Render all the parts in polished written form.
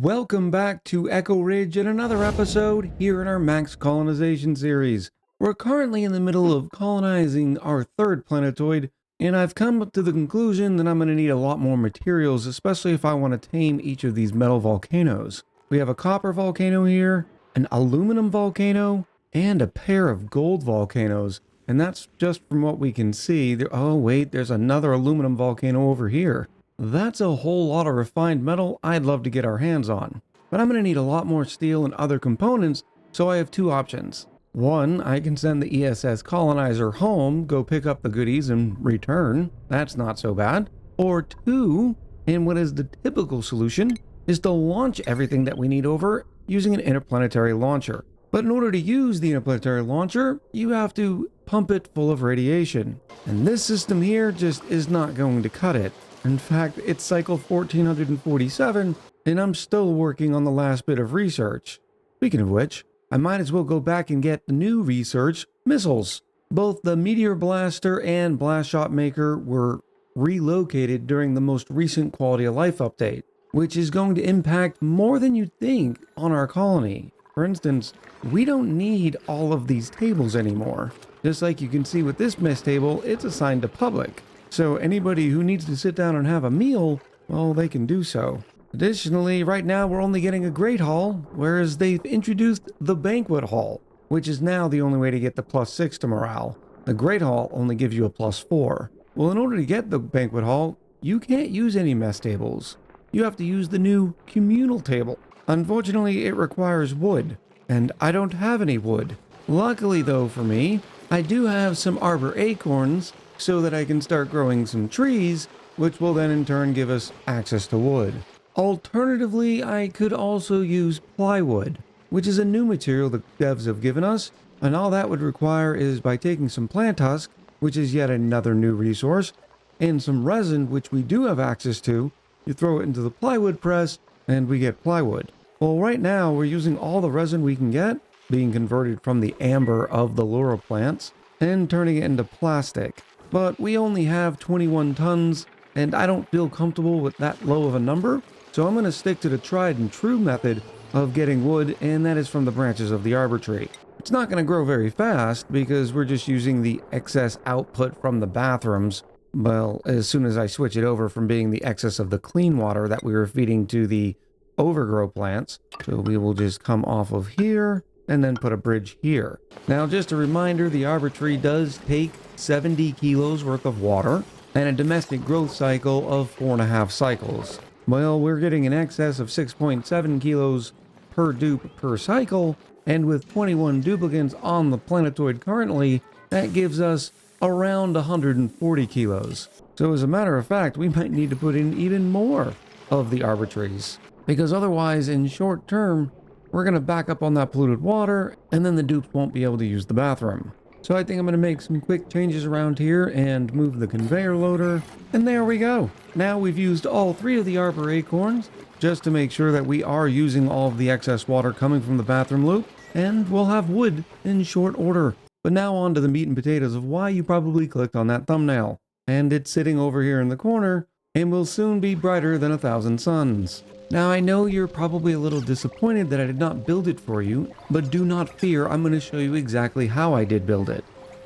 Welcome back to Echo Ridge and another episode here in our Max Colonization series. We're currently in the middle of colonizing our third planetoid, and I've come to the conclusion that I'm going to need a lot more materials, especially if I want to tame each of these metal volcanoes. We have a copper volcano here, an aluminum volcano, and a pair of gold volcanoes. And that's just from what we can see. Oh wait, there's another aluminum volcano over here. That's a whole lot of refined metal I'd love to get our hands on. But I'm going to need a lot more steel and other components, so I have two options. One, I can send the ESS colonizer home, go pick up the goodies and return. That's not so bad. Or two, and what is the typical solution, is to launch everything that we need over using an interplanetary launcher. But in order to use the interplanetary launcher, you have to pump it full of radiation. And this system here just is not going to cut it. In fact, it's cycle 1447, and I'm still working on the last bit of research. Speaking of which, I might as well go back and get the new research missiles. Both the Meteor Blaster and Blast Shot Maker were relocated during the most recent quality of life update, which is going to impact more than you think on our colony. For instance, we don't need all of these tables anymore. Just like you can see with this mess table, it's assigned to public. So anybody who needs to sit down and have a meal, well, they can do so. Additionally, right now we're only getting a Great Hall, whereas they've introduced the Banquet Hall, which is now the only way to get the +6 to morale. The Great Hall only gives you a +4. Well, in order to get the Banquet Hall, you can't use any mess tables. You have to use the new communal table. Unfortunately, it requires wood, and I don't have any wood. Luckily though for me, I do have some Arbor acorns, so that I can start growing some trees, which will then in turn give us access to wood. Alternatively, I could also use plywood, which is a new material the devs have given us, and all that would require is by taking some plant husk, which is yet another new resource, and some resin, which we do have access to. You throw it into the plywood press, and we get plywood. Well, right now, we're using all the resin we can get, being converted from the amber of the laurel plants, and turning it into plastic. But we only have 21 tons, and I don't feel comfortable with that low of a number, so I'm going to stick to the tried and true method of getting wood, and that is from the branches of the Arbor tree. It's not going to grow very fast because we're just using the excess output from the bathrooms. Well, as soon as I switch it over from being the excess of the clean water that we were feeding to the overgrow plants. So we will just come off of here and then put a bridge here. Now, just a reminder, the Arbor tree does take 70 kilos worth of water and a domestic growth cycle of 4.5 cycles. Well, we're getting an excess of 6.7 kilos per dupe per cycle, and with 21 duplicates on the planetoid currently, that gives us around 140 kilos. So as a matter of fact, we might need to put in even more of the Arbor trees, because otherwise in short term, we're going to back up on that polluted water, and then the dupes won't be able to use the bathroom. So I think I'm going to make some quick changes around here and move the conveyor loader, and there we go. Now we've used all 3 of the Arbor acorns, just to make sure that we are using all of the excess water coming from the bathroom loop, and we'll have wood in short order. But now on to the meat and potatoes of why you probably clicked on that thumbnail. And it's sitting over here in the corner, and will soon be brighter than 1,000 suns. Now, I know you're probably a little disappointed that I did not build it for you, but do not fear, I'm going to show you exactly how I did build it.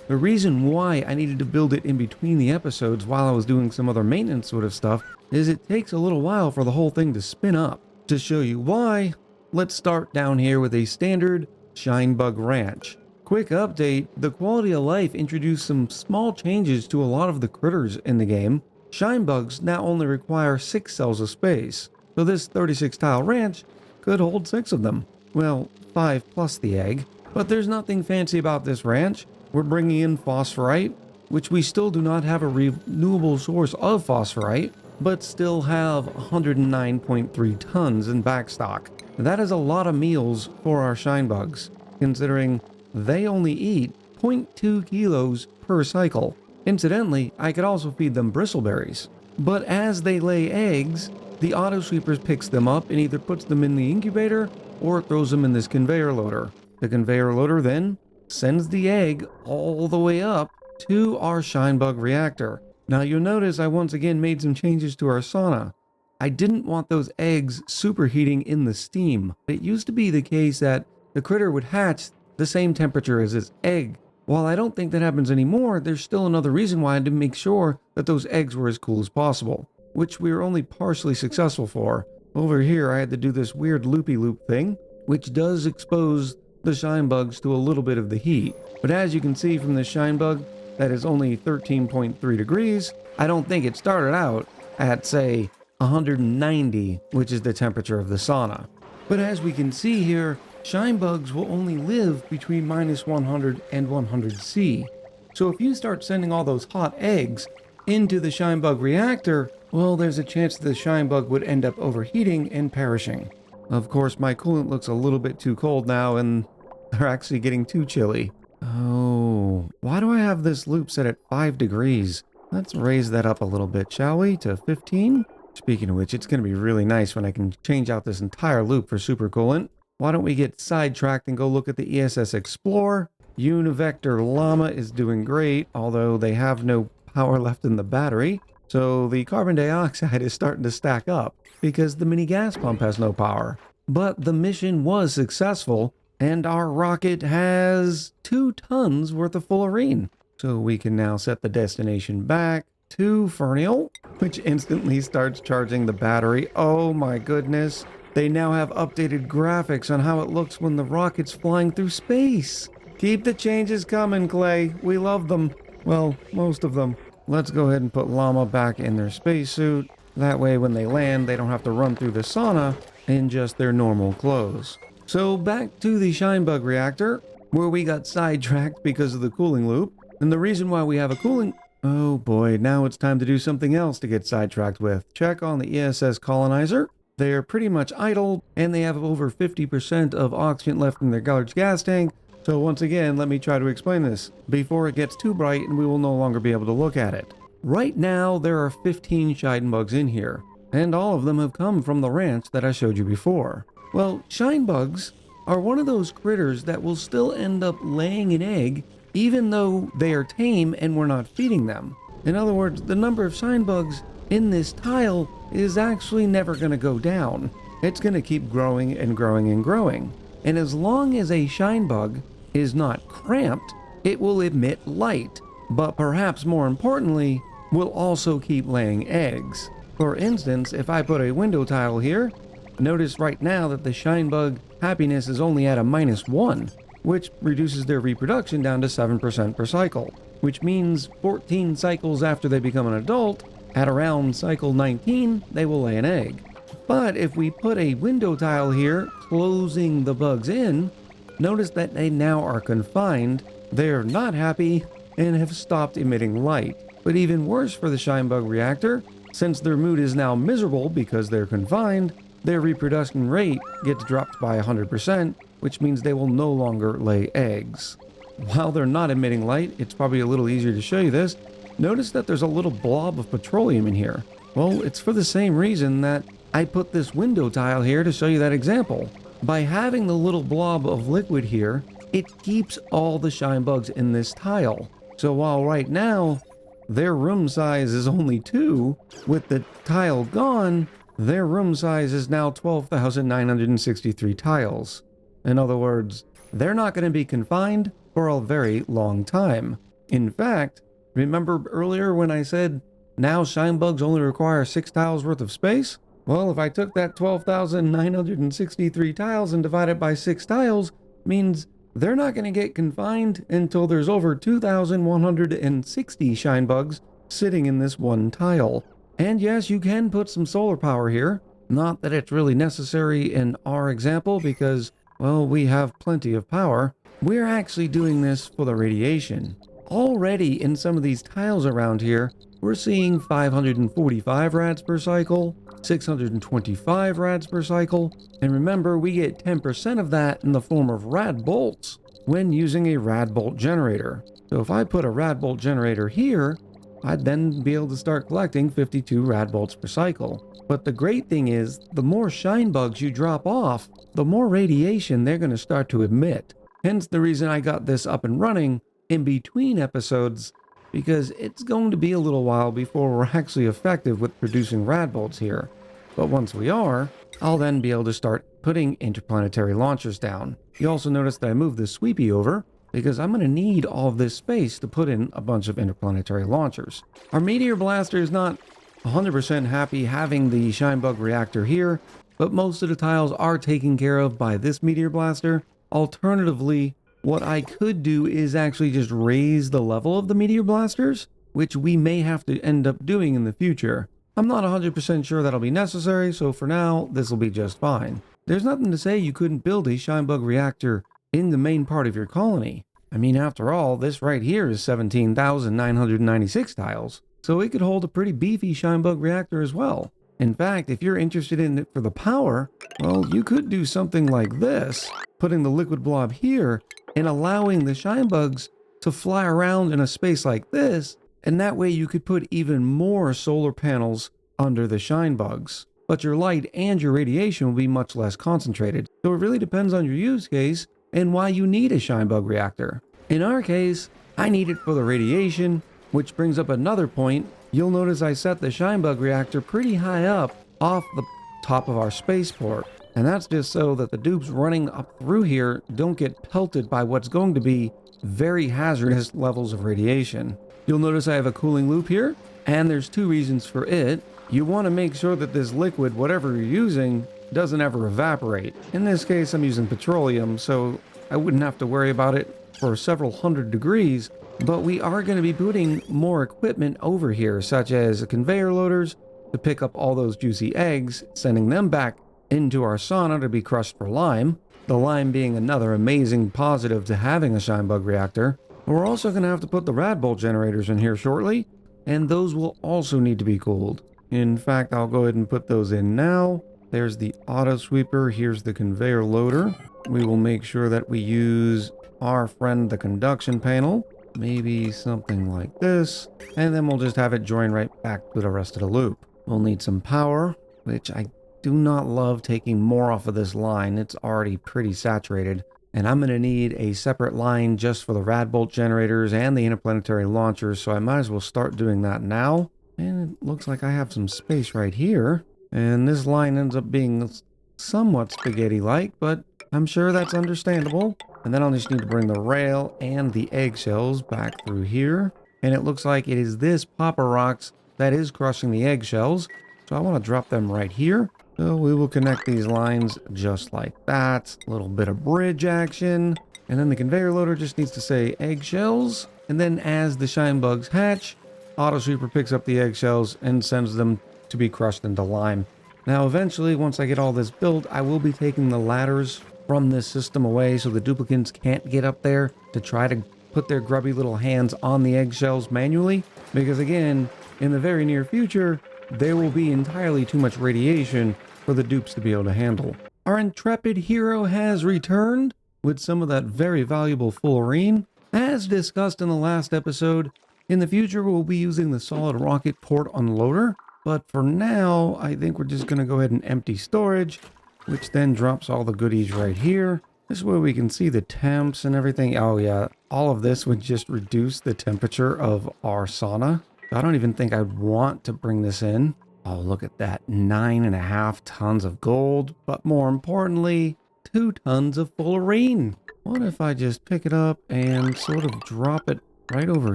The reason why I needed to build it in between the episodes while I was doing some other maintenance sort of stuff is it takes a little while for the whole thing to spin up. To show you why, let's start down here with a standard Shinebug Ranch. Quick update, the quality of life introduced some small changes to a lot of the critters in the game. Shinebugs now only require 6 cells of space. So this 36 tile ranch could hold 6 of them. Well, 5 plus the egg. But there's nothing fancy about this ranch. We're bringing in phosphorite, which we still do not have a renewable source of phosphorite, but still have 109.3 tons in backstock. That is a lot of meals for our shinebugs, considering they only eat 0.2 kilos per cycle. Incidentally, I could also feed them bristleberries. But as they lay eggs, the auto sweeper picks them up and either puts them in the incubator or throws them in this conveyor loader. The conveyor loader then sends the egg all the way up to our Shinebug reactor. Now you'll notice I once again made some changes to our sauna. I didn't want those eggs superheating in the steam. It used to be the case that the critter would hatch the same temperature as its egg. While I don't think that happens anymore, there's still another reason why I had to make sure that those eggs were as cool as possible, which we were only partially successful for. Over here, I had to do this weird loopy-loop thing, which does expose the shine bugs to a little bit of the heat. But as you can see from this shine bug, that is only 13.3 degrees. I don't think it started out at, say, 190, which is the temperature of the sauna. But as we can see here, shine bugs will only live between minus 100 and 100°C. So if you start sending all those hot eggs into the shine bug reactor, well, there's a chance the shine bug would end up overheating and perishing. Of course, my coolant looks a little bit too cold now, and they're actually getting too chilly. Oh, why do I have this loop set at 5 degrees? Let's raise that up a little bit, shall we, to 15? Speaking of which, it's going to be really nice when I can change out this entire loop for super coolant. Why don't we get sidetracked and go look at the ESS Explorer? Univector Llama is doing great, although they have no power left in the battery. So the carbon dioxide is starting to stack up because the mini gas pump has no power. But the mission was successful, and our rocket has 2 tons worth of fullerene. So we can now set the destination back to Fernial, which instantly starts charging the battery. Oh my goodness. They now have updated graphics on how it looks when the rocket's flying through space. Keep the changes coming, Clay. We love them. Well, most of them. Let's go ahead and put Llama back in their spacesuit. That way when they land, they don't have to run through the sauna in just their normal clothes. So back to the Shinebug reactor, where we got sidetracked because of the cooling loop. And the reason why we have a cooling... Oh boy, now it's time to do something else to get sidetracked with. Check on the ESS colonizer. They're pretty much idle, and they have over 50% of oxygen left in their large gas tank. So once again, let me try to explain this before it gets too bright and we will no longer be able to look at it. Right now, there are 15 shine bugs in here, and all of them have come from the ranch that I showed you before. Well, shine bugs are one of those critters that will still end up laying an egg even though they are tame and we're not feeding them. In other words, the number of shine bugs in this tile is actually never going to go down. It's going to keep growing and growing and growing. And as long as a shine bug is not cramped, it will emit light, but perhaps more importantly, will also keep laying eggs. For instance, if I put a window tile here, notice right now that the shine bug happiness is only at a -1, which reduces their reproduction down to 7% per cycle, which means 14 cycles after they become an adult, at around cycle 19, they will lay an egg. But if we put a window tile here, closing the bugs in, notice that they now are confined, they're not happy, and have stopped emitting light. But even worse for the shine bug reactor, since their mood is now miserable because they're confined, their reproduction rate gets dropped by 100%, which means they will no longer lay eggs. While they're not emitting light, it's probably a little easier to show you this. Notice that there's a little blob of petroleum in here. Well, it's for the same reason that I put this window tile here to show you that example. By having the little blob of liquid here, it keeps all the shine bugs in this tile. So while right now, their room size is only 2, with the tile gone, their room size is now 12,963 tiles. In other words, they're not going to be confined for a very long time. In fact, remember earlier when I said now shine bugs only require 6 tiles worth of space? Well, if I took that 12,963 tiles and divided by 6 tiles, means they're not going to get confined until there's over 2,160 shine bugs sitting in this one tile. And yes, you can put some solar power here. Not that it's really necessary in our example because, well, we have plenty of power. We're actually doing this for the radiation. Already in some of these tiles around here, we're seeing 545 rads per cycle, 625 rads per cycle, and remember we get 10% of that in the form of rad bolts when using a rad bolt generator. So if I put a rad bolt generator here, I'd then be able to start collecting 52 rad bolts per cycle. But the great thing is, the more shine bugs you drop off, the more radiation they're going to start to emit. Hence the reason I got this up and running in between episodes, because it's going to be a little while before we're actually effective with producing rad bolts here. But once we are, I'll then be able to start putting interplanetary launchers down. You also notice that I moved the sweepy over because I'm going to need all of this space to put in a bunch of interplanetary launchers. Our meteor blaster is not 100% happy having the Shinebug reactor here, but most of the tiles are taken care of by this meteor blaster. Alternatively, what I could do is actually just raise the level of the meteor blasters, which we may have to end up doing in the future. I'm not 100% sure that'll be necessary, so for now, this will be just fine. There's nothing to say you couldn't build a Shinebug reactor in the main part of your colony. I mean, after all, this right here is 17,996 tiles, so it could hold a pretty beefy Shinebug reactor as well. In fact, if you're interested in it for the power, well, you could do something like this, putting the liquid blob here and allowing the Shinebugs to fly around in a space like this, and that way you could put even more solar panels under the Shinebugs. But your light and your radiation will be much less concentrated, so it really depends on your use case and why you need a Shinebug reactor. In our case, I need it for the radiation, which brings up another point. You'll notice I set the Shinebug reactor pretty high up off the top of our spaceport, and that's just so that the dupes running up through here don't get pelted by what's going to be very hazardous levels of radiation. You'll notice I have a cooling loop here, and there's two reasons for it. You want to make sure that this liquid, whatever you're using, doesn't ever evaporate. In this case, I'm using petroleum, so I wouldn't have to worry about it for several hundred degrees, but we are going to be putting more equipment over here, such as conveyor loaders to pick up all those juicy eggs, sending them back into our sauna to be crushed for lime, the lime being another amazing positive to having a Shinebug reactor. We're also going to have to put the rad bolt generators in here shortly, and those will also need to be cooled. In fact, I'll go ahead and put those in now. There's the auto sweeper, here's the conveyor loader. We will make sure that we use our friend the conduction panel, maybe something like this, and then we'll just have it join right back to the rest of the loop. We'll need some power, which I do not love taking more off of this line. It's already pretty saturated. And I'm going to need a separate line just for the rad bolt generators and the interplanetary launchers, so I might as well start doing that now. And it looks like I have some space right here. And this line ends up being somewhat spaghetti-like, but I'm sure that's understandable. And then I'll just need to bring the rail and the eggshells back through here. And it looks like it is this popper rocks that is crushing the eggshells. So I want to drop them right here. So we will connect these lines just like that. A little bit of bridge action. And then the conveyor loader just needs to say eggshells. And then as the Shinebugs hatch, Auto Sweeper picks up the eggshells and sends them to be crushed into lime. Now eventually, once I get all this built, I will be taking the ladders from this system away so the duplicants can't get up there to try to put their grubby little hands on the eggshells manually. Because again, in the very near future, there will be entirely too much radiation for the dupes to be able to handle. Our intrepid hero has returned with some of that very valuable fullerene. As discussed in the last episode, in the future we'll be using the solid rocket port unloader, but for now I think we're just going to go ahead and empty storage, which then drops all the goodies right here. This way we can see the temps and everything. Oh yeah, all of this would just reduce the temperature of our sauna. I don't even think I'd want to bring this in. Oh, look at that, 9.5 tons of gold, but more importantly, 2 tons of fullerene. What if I just pick it up and sort of drop it right over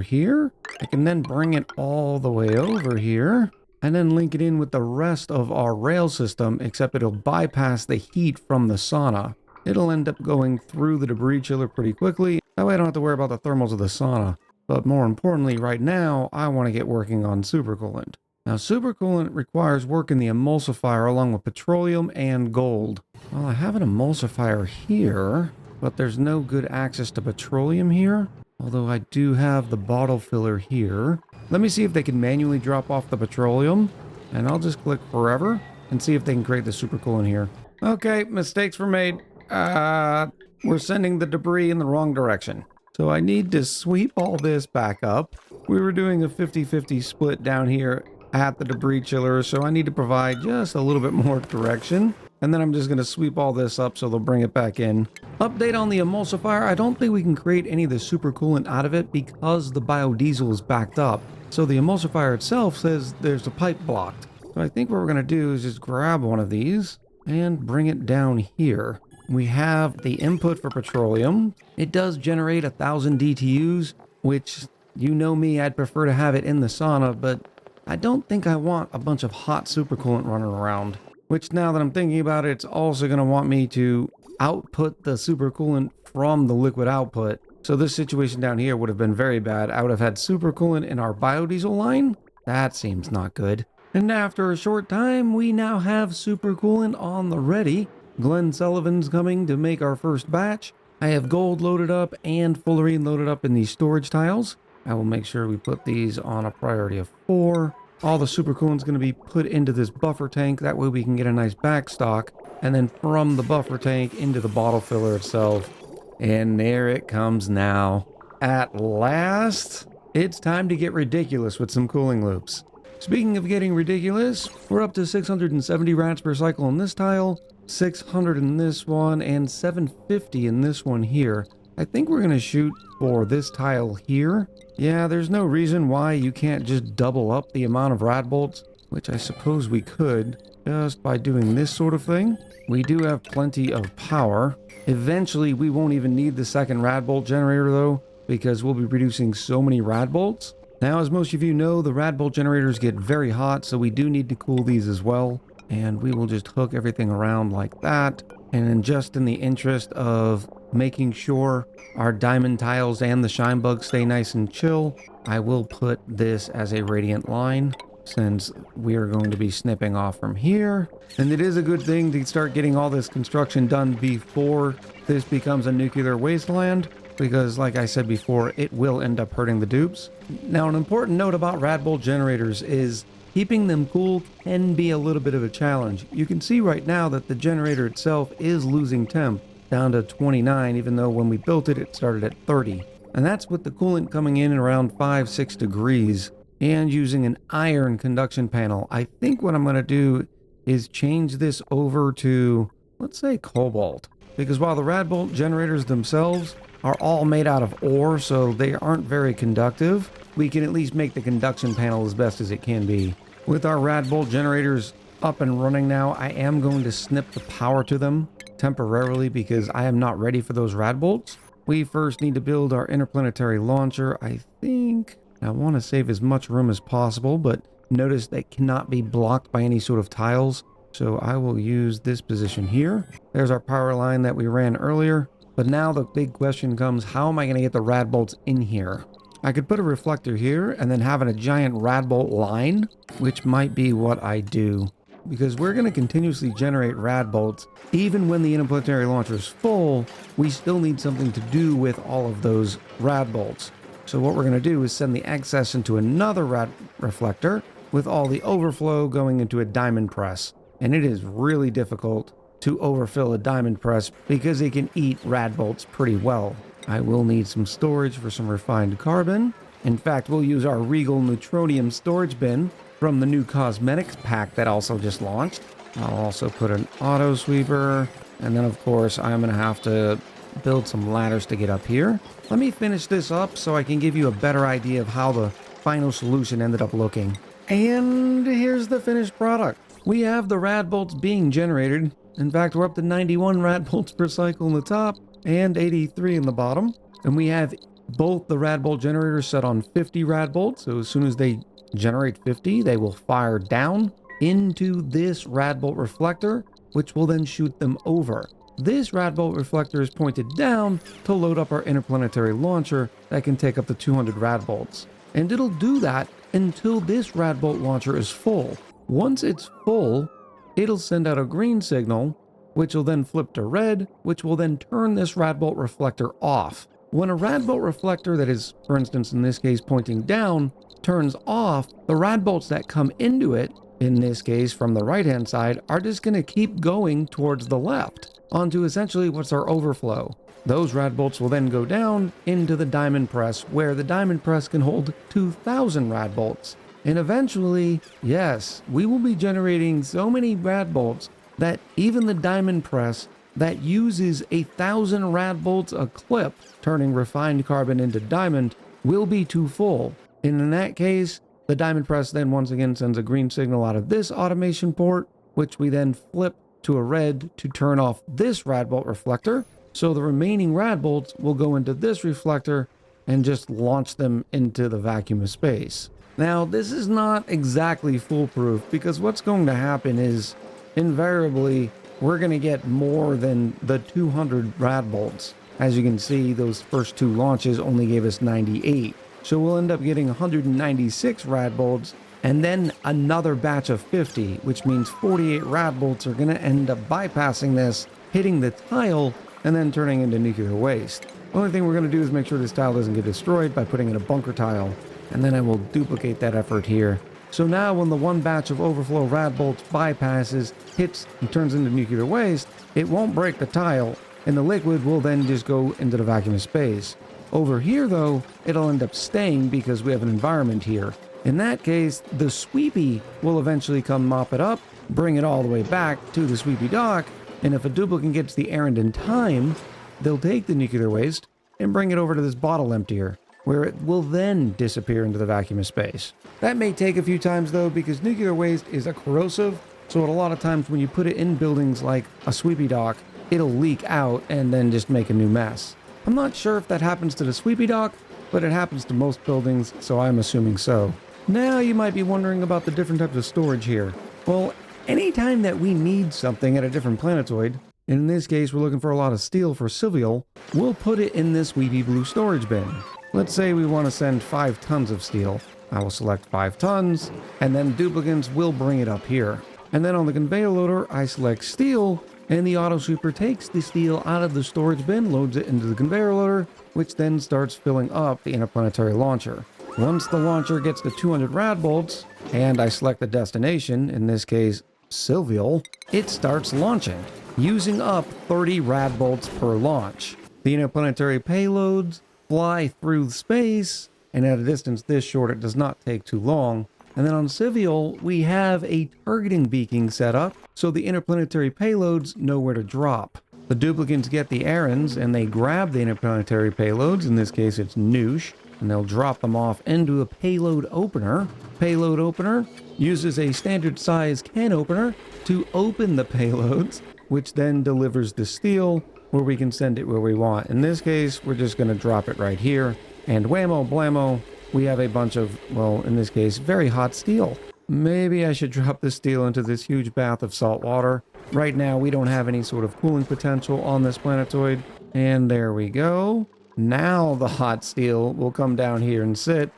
here? I can then bring it all the way over here and then link it in with the rest of our rail system, except it'll bypass the heat from the sauna. It'll end up going through the debris chiller pretty quickly. That way I don't have to worry about the thermals of the sauna. But more importantly, right now, I want to get working on supercoolant. Now, supercoolant requires work in the emulsifier along with petroleum and gold. Well, I have an emulsifier here, but there's no good access to petroleum here. Although I do have the bottle filler here. Let me see if they can manually drop off the petroleum. And I'll just click forever and see if they can create the supercoolant here. Okay, mistakes were made. We're sending the debris in the wrong direction. So I need to sweep all this back up. We were doing a 50-50 split down here at the debris chiller, so I need to provide just a little bit more direction. And then I'm just going to sweep all this up so they'll bring it back in. Update on the emulsifier. I don't think we can create any of the supercoolant out of it because the biodiesel is backed up. So the emulsifier itself says there's a pipe blocked. So I think what we're going to do is just grab one of these and bring it down here. We have the input for petroleum. It does generate 1,000 DTUs, which, you know me, I'd prefer to have it in the sauna, but I don't think I want a bunch of hot supercoolant running around. Which, now that I'm thinking about it, it's also going to want me to output the supercoolant from the liquid output. So this situation down here would have been very bad. I would have had supercoolant in our biodiesel line. That seems not good. And after a short time, we now have supercoolant on the ready. Glenn Sullivan's coming to make our first batch. I have gold loaded up and fullerene loaded up in these storage tiles. I will make sure we put these on a priority of 4. All the supercoolant's going to be put into this buffer tank. That way we can get a nice backstock. And then from the buffer tank into the bottle filler itself. And there it comes now. At last, it's time to get ridiculous with some cooling loops. Speaking of getting ridiculous, we're up to 670 rats per cycle in this tile, 600 in this one, and 750 in this one here. I think we're going to shoot for this tile here. Yeah, there's no reason why you can't just double up the amount of rad bolts, which I suppose we could, just by doing this sort of thing. We do have plenty of power. Eventually, we won't even need the second rad bolt generator though, because we'll be producing so many rad bolts. Now, as most of you know, the rad bolt generators get very hot, so we do need to cool these as well. And we will just hook everything around like that. And then, just in the interest of making sure our diamond tiles and the shine bugs stay nice and chill, I will put this as a radiant line, since we are going to be snipping off from here. And it is a good thing to start getting all this construction done before this becomes a nuclear wasteland, because like I said before, it will end up hurting the dupes. Now, an important note about rad bolt generators is keeping them cool can be a little bit of a challenge. You can see right now that the generator itself is losing temp down to 29, even though when we built it, it started at 30. And that's with the coolant coming in at around 5-6 degrees and using an iron conduction panel. I think what I'm going to do is change this over to, let's say, cobalt. Because while the rad bolt generators themselves are all made out of ore, so they aren't very conductive, we can at least make the conduction panel as best as it can be. With our rad bolt generators up and running now, I am going to snip the power to them temporarily because I am not ready for those rad bolts. We first need to build our interplanetary launcher. I think I want to save as much room as possible, but notice that cannot be blocked by any sort of tiles. So I will use this position here. There's our power line that we ran earlier. But now the big question comes, how am I going to get the rad bolts in here? I could put a reflector here and then having a giant rad bolt line, which might be what I do. Because we're going to continuously generate rad bolts. Even when the interplanetary launcher is full, we still need something to do with all of those rad bolts. So what we're going to do is send the excess into another rad reflector with all the overflow going into a diamond press. And it is really difficult to overfill a diamond press because it can eat rad bolts pretty well. I will need some storage for some refined carbon. In fact, we'll use our Regal Neutronium storage bin from the new cosmetics pack that also just launched. I'll also put an auto sweeper, and then of course I'm gonna have to build some ladders to get up here. Let me finish this up so I can give you a better idea of how the final solution ended up looking. And here's the finished product. We have the rad bolts being generated. In fact, we're up to 91 rad bolts per cycle in the top and 83 in the bottom. And we have both the rad bolt generators set on 50 rad bolts. So as soon as they generate 50, they will fire down into this rad bolt reflector, which will then shoot them over. This rad bolt reflector is pointed down to load up our interplanetary launcher that can take up to 200 rad bolts. And it'll do that until this rad bolt launcher is full. Once it's full, it'll send out a green signal, which will then flip to red, which will then turn this rad bolt reflector off. When a rad bolt reflector that is, for instance, in this case, pointing down, turns off, the rad bolts that come into it, in this case from the right-hand side, are just going to keep going towards the left, onto essentially what's our overflow. Those rad bolts will then go down into the diamond press, where the diamond press can hold 2,000 rad bolts. And eventually, yes, we will be generating so many rad bolts that even the diamond press that uses 1,000 rad bolts a clip, turning refined carbon into diamond, will be too full. And in that case, The diamond press then once again sends a green signal out of this automation port, which we then flip to a red to turn off this rad bolt reflector. So the remaining rad bolts will go into this reflector and just launch them into the vacuum of space. Now, this is not exactly foolproof because what's going to happen is invariably we're going to get more than the 200 rad bolts. As you can see, those first two launches only gave us 98. So we'll end up getting 196 rad bolts and then another batch of 50, which means 48 rad bolts are going to end up bypassing this, hitting the tile, and then turning into nuclear waste. The only thing we're going to do is make sure this tile doesn't get destroyed by putting in a bunker tile, and then I will duplicate that effort here. So now when the one batch of overflow rad bolts bypasses, hits, and turns into nuclear waste, it won't break the tile, and the liquid will then just go into the vacuum of space. Over here though, it'll end up staying because we have an environment here. In that case, the sweepy will eventually come mop it up, bring it all the way back to the sweepy dock, and if a duplicate gets the errand in time, they'll take the nuclear waste and bring it over to this bottle emptier, where it will then disappear into the vacuum of space. That may take a few times though, because nuclear waste is a corrosive, so a lot of times when you put it in buildings like a sweepy dock, it'll leak out and then just make a new mess. I'm not sure if that happens to the sweepy dock, but it happens to most buildings, so I'm assuming so. Now you might be wondering about the different types of storage here. Well, anytime that we need something at a different planetoid, and in this case we're looking for a lot of steel for civil, we'll put it in this weedy blue storage bin. Let's say we want to send 5 tons of steel. I will select 5 tons, and then duplicates will bring it up here. And then on the conveyor loader, I select steel, and the auto sweeper takes the steel out of the storage bin, loads it into the conveyor loader, which then starts filling up the interplanetary launcher. Once the launcher gets to 200 rad bolts, and I select the destination, in this case, Sylvial, it starts launching, using up 30 rad bolts per launch. The interplanetary payloads fly through space, and at a distance this short, it does not take too long. And then on Sylvial, we have a targeting beacon set up, so the interplanetary payloads know where to drop. The duplicates get the errands, and they grab the interplanetary payloads, in this case it's Noosh, and they'll drop them off into a payload opener. Payload opener uses a standard size can opener to open the payloads, which then delivers the steel where we can send it where we want. In this case, we're just going to drop it right here, and whammo blammo, we have a bunch of, well, in this case, very hot steel. Maybe I should drop this steel into this huge bath of salt water. Right now, we don't have any sort of cooling potential on this planetoid. And there we go. Now the hot steel will come down here and sit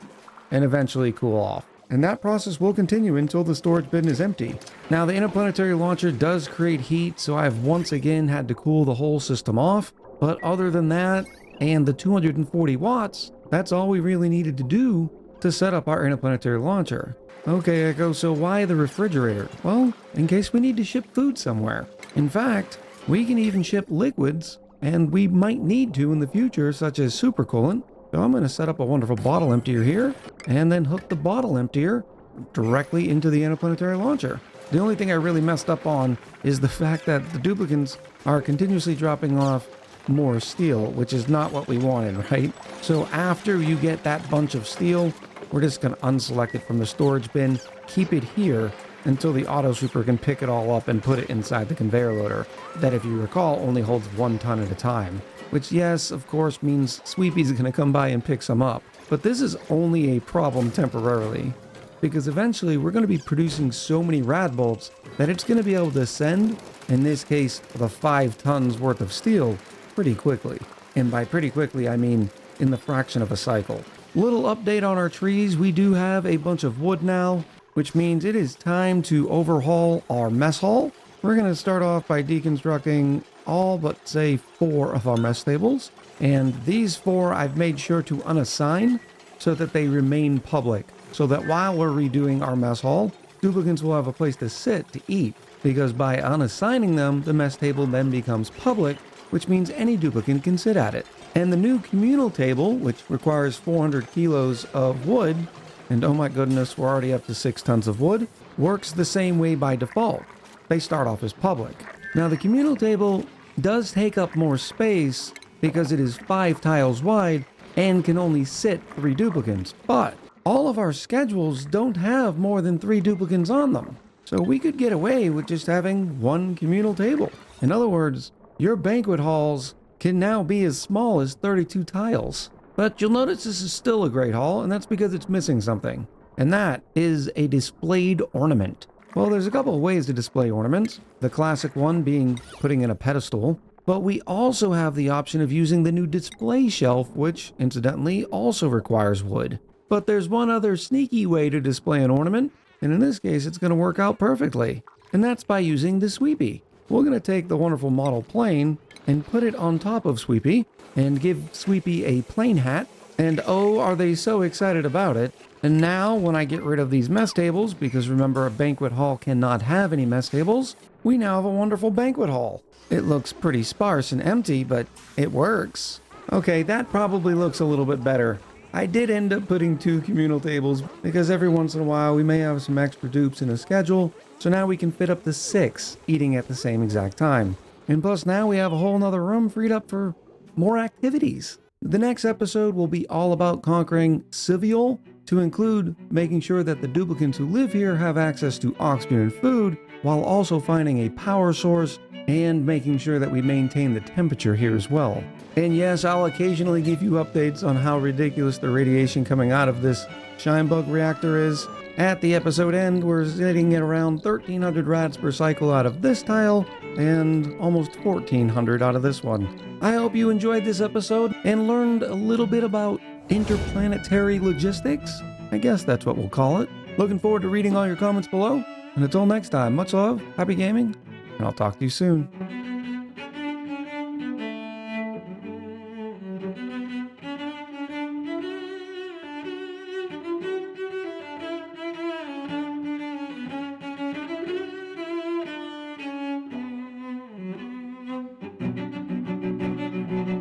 and eventually cool off. And that process will continue until the storage bin is empty. Now the interplanetary launcher does create heat, so I've once again had to cool the whole system off. But other than that, and the 240 watts, that's all we really needed to do to set up our interplanetary launcher. Okay, Echo, so why the refrigerator? Well, in case we need to ship food somewhere. In fact, we can even ship liquids, and we might need to in the future, such as super coolant. So I'm going to set up a wonderful bottle emptier here, and then hook the bottle emptier directly into the interplanetary launcher. The only thing I really messed up on is the fact that the duplicates are continuously dropping off more steel, which is not what we wanted, right? So after you get that bunch of steel, we're just going to unselect it from the storage bin, keep it here until the auto sweeper can pick it all up and put it inside the conveyor loader that, if you recall, only holds 1 ton at a time. Which, yes, of course, means Sweepy's going to come by and pick some up. But this is only a problem temporarily, because eventually we're going to be producing so many rad bolts that it's going to be able to send, in this case, the 5 tons worth of steel pretty quickly. And by pretty quickly, I mean in the fraction of a cycle. Little update on our trees. We do have a bunch of wood now, which means it is time to overhaul our mess hall. We're going to start off by deconstructing all but, say, 4 of our mess tables. And these 4 I've made sure to unassign so that they remain public. So that while we're redoing our mess hall, duplicates will have a place to sit to eat. Because by unassigning them, the mess table then becomes public, which means any duplicate can sit at it. And the new communal table, which requires 400 kilos of wood, and oh my goodness, we're already up to 6 tons of wood, works the same way by default. They start off as public. Now the communal table does take up more space because it is 5 tiles wide and can only sit 3 duplicates, but all of our schedules don't have more than 3 duplicants on them. So we could get away with just having one communal table. In other words, your banquet halls can now be as small as 32 tiles. But you'll notice this is still a great hall, and that's because it's missing something. And that is a displayed ornament. Well, there's a couple of ways to display ornaments. The classic one being putting in a pedestal. But we also have the option of using the new display shelf, which, incidentally, also requires wood. But there's one other sneaky way to display an ornament, and in this case it's going to work out perfectly. And that's by using the sweepy. We're going to take the wonderful model plane and put it on top of Sweepy, and give Sweepy a plane hat. And oh, are they so excited about it. And now, when I get rid of these mess tables, because remember a banquet hall cannot have any mess tables, we now have a wonderful banquet hall. It looks pretty sparse and empty, but it works. Okay, that probably looks a little bit better. I did end up putting 2 communal tables, because every once in a while we may have some extra dupes in a schedule, so now we can fit up to 6 eating at the same exact time. And plus now we have a whole nother room freed up for more activities. The next episode will be all about conquering Civial, to include making sure that the duplicants who live here have access to oxygen and food, while also finding a power source and making sure that we maintain the temperature here as well. And yes, I'll occasionally give you updates on how ridiculous the radiation coming out of this Shinebug reactor is. At the episode end, we're sitting at around 1,300 rads per cycle out of this tile, and almost 1,400 out of this one. I hope you enjoyed this episode and learned a little bit about interplanetary logistics. I guess that's what we'll call it. Looking forward to reading all your comments below, and until next time, much love, happy gaming, and I'll talk to you soon.